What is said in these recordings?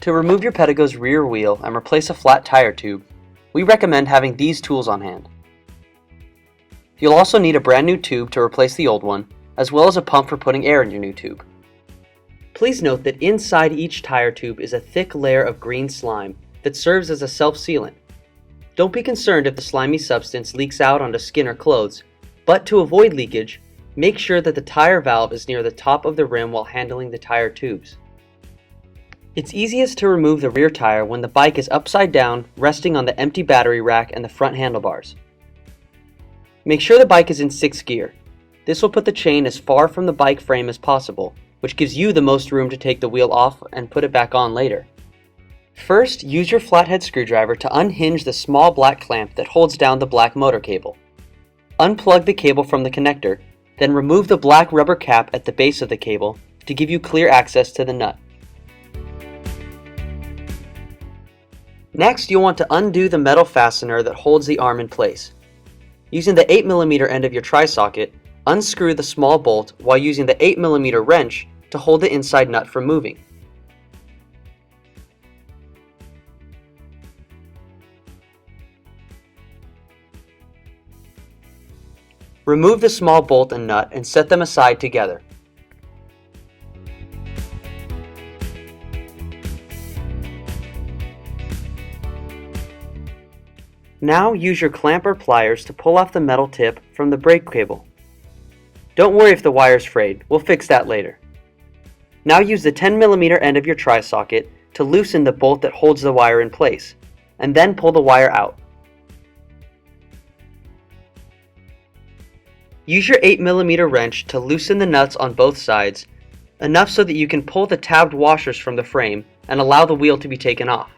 To remove your Pedego's rear wheel and replace a flat tire tube, we recommend having these tools on hand. You'll also need a brand new tube to replace the old one, as well as a pump for putting air in your new tube. Please note that inside each tire tube is a thick layer of green slime that serves as a self-sealant. Don't be concerned if the slimy substance leaks out onto skin or clothes, but to avoid leakage, make sure that the tire valve is near the top of the rim while handling the tire tubes. It's easiest to remove the rear tire when the bike is upside down, resting on the empty battery rack and the front handlebars. Make sure the bike is in 6th gear. This will put the chain as far from the bike frame as possible, which gives you the most room to take the wheel off and put it back on later. First, use your flathead screwdriver to unhinge the small black clamp that holds down the black motor cable. Unplug the cable from the connector, then remove the black rubber cap at the base of the cable to give you clear access to the nut. Next, you'll want to undo the metal fastener that holds the arm in place. Using the 8mm end of your tri-socket, unscrew the small bolt while using the 8mm wrench to hold the inside nut from moving. Remove the small bolt and nut and set them aside together. Now use your clamp or pliers to pull off the metal tip from the brake cable. Don't worry if the wire is frayed, we'll fix that later. Now use the 10mm end of your tri-socket to loosen the bolt that holds the wire in place, and then pull the wire out. Use your 8mm wrench to loosen the nuts on both sides, enough so that you can pull the tabbed washers from the frame and allow the wheel to be taken off.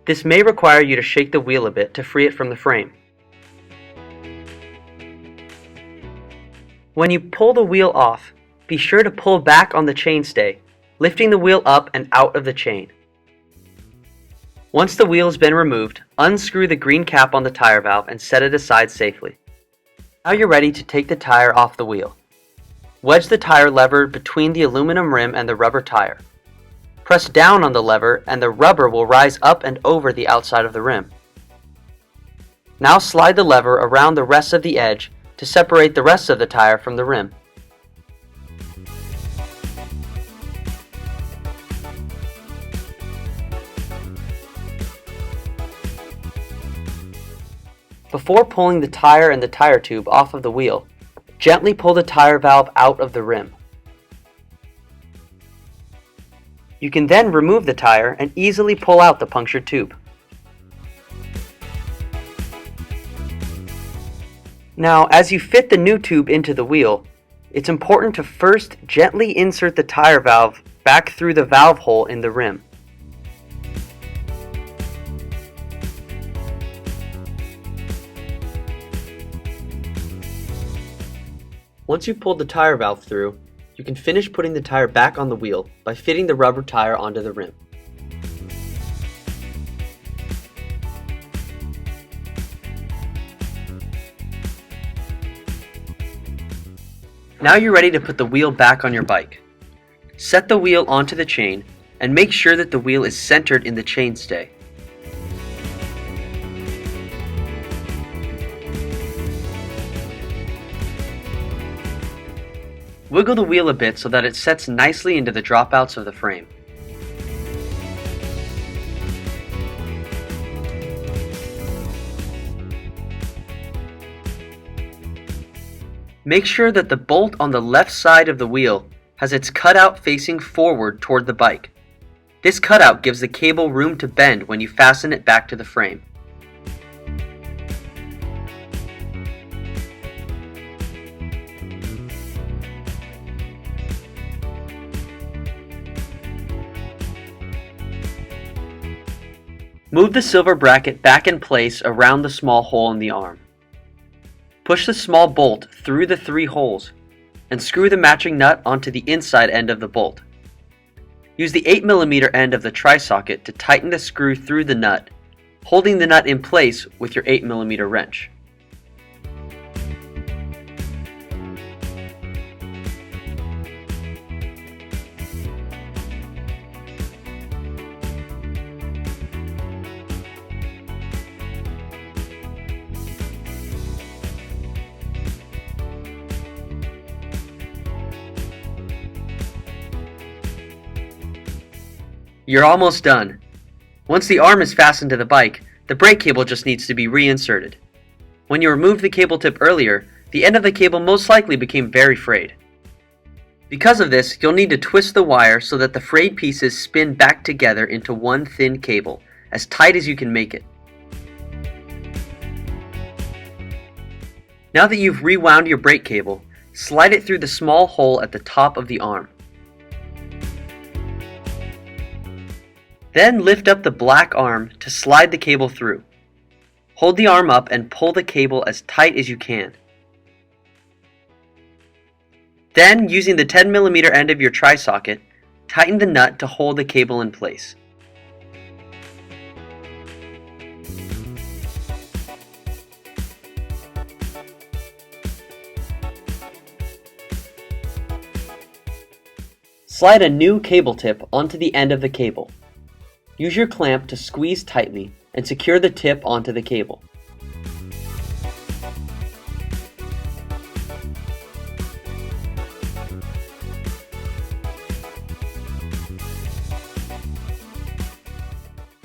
This may require you to shake the wheel a bit to free it from the frame. When you pull the wheel off, be sure to pull back on the chainstay, lifting the wheel up and out of the chain. Once the wheel has been removed, unscrew the green cap on the tire valve and set it aside safely. Now you're ready to take the tire off the wheel. Wedge the tire lever between the aluminum rim and the rubber tire. Press down on the lever and the rubber will rise up and over the outside of the rim. Now slide the lever around the rest of the edge to separate the rest of the tire from the rim. Before pulling the tire and the tire tube off of the wheel, gently pull the tire valve out of the rim. You can then remove the tire and easily pull out the punctured tube. Now, as you fit the new tube into the wheel, it's important to first gently insert the tire valve back through the valve hole in the rim. Once you've pulled the tire valve through, you can finish putting the tire back on the wheel by fitting the rubber tire onto the rim. Now you're ready to put the wheel back on your bike. Set the wheel onto the chain and make sure that the wheel is centered in the chainstay. Wiggle the wheel a bit so that it sets nicely into the dropouts of the frame. Make sure that the bolt on the left side of the wheel has its cutout facing forward toward the bike. This cutout gives the cable room to bend when you fasten it back to the frame. Move the silver bracket back in place around the small hole in the arm. Push the small bolt through the 3 holes and screw the matching nut onto the inside end of the bolt. Use the 8mm end of the tri-socket to tighten the screw through the nut, holding the nut in place with your 8mm wrench. You're almost done. Once the arm is fastened to the bike, the brake cable just needs to be reinserted. When you removed the cable tip earlier, the end of the cable most likely became very frayed. Because of this, you'll need to twist the wire so that the frayed pieces spin back together into one thin cable, as tight as you can make it. Now that you've rewound your brake cable, slide it through the small hole at the top of the arm. Then lift up the black arm to slide the cable through. Hold the arm up and pull the cable as tight as you can. Then, using the 10mm end of your tri-socket, tighten the nut to hold the cable in place. Slide a new cable tip onto the end of the cable. Use your clamp to squeeze tightly and secure the tip onto the cable.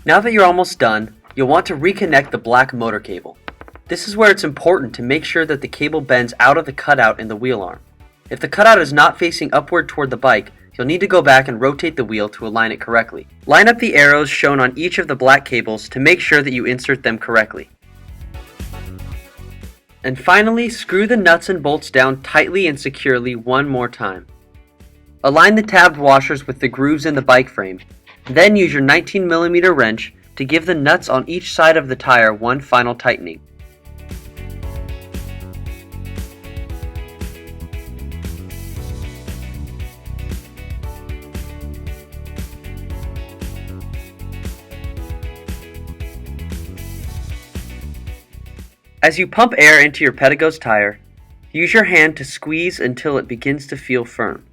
Now that you're almost done, you'll want to reconnect the black motor cable. This is where it's important to make sure that the cable bends out of the cutout in the wheel arm. If the cutout is not facing upward toward the bike, you'll need to go back and rotate the wheel to align it correctly. Line up the arrows shown on each of the black cables to make sure that you insert them correctly. And finally, screw the nuts and bolts down tightly and securely one more time. Align the tabbed washers with the grooves in the bike frame. Then use your 19mm wrench to give the nuts on each side of the tire one final tightening. As you pump air into your Pedego's tire, use your hand to squeeze until it begins to feel firm.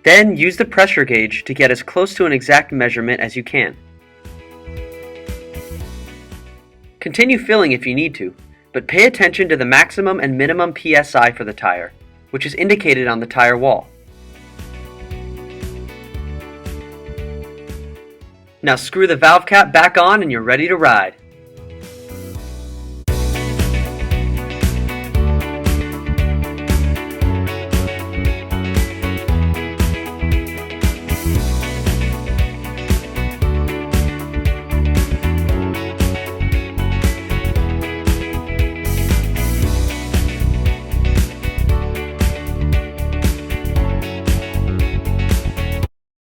Then use the pressure gauge to get as close to an exact measurement as you can. Continue filling if you need to, but pay attention to the maximum and minimum PSI for the tire, which is indicated on the tire wall. Now screw the valve cap back on and you're ready to ride.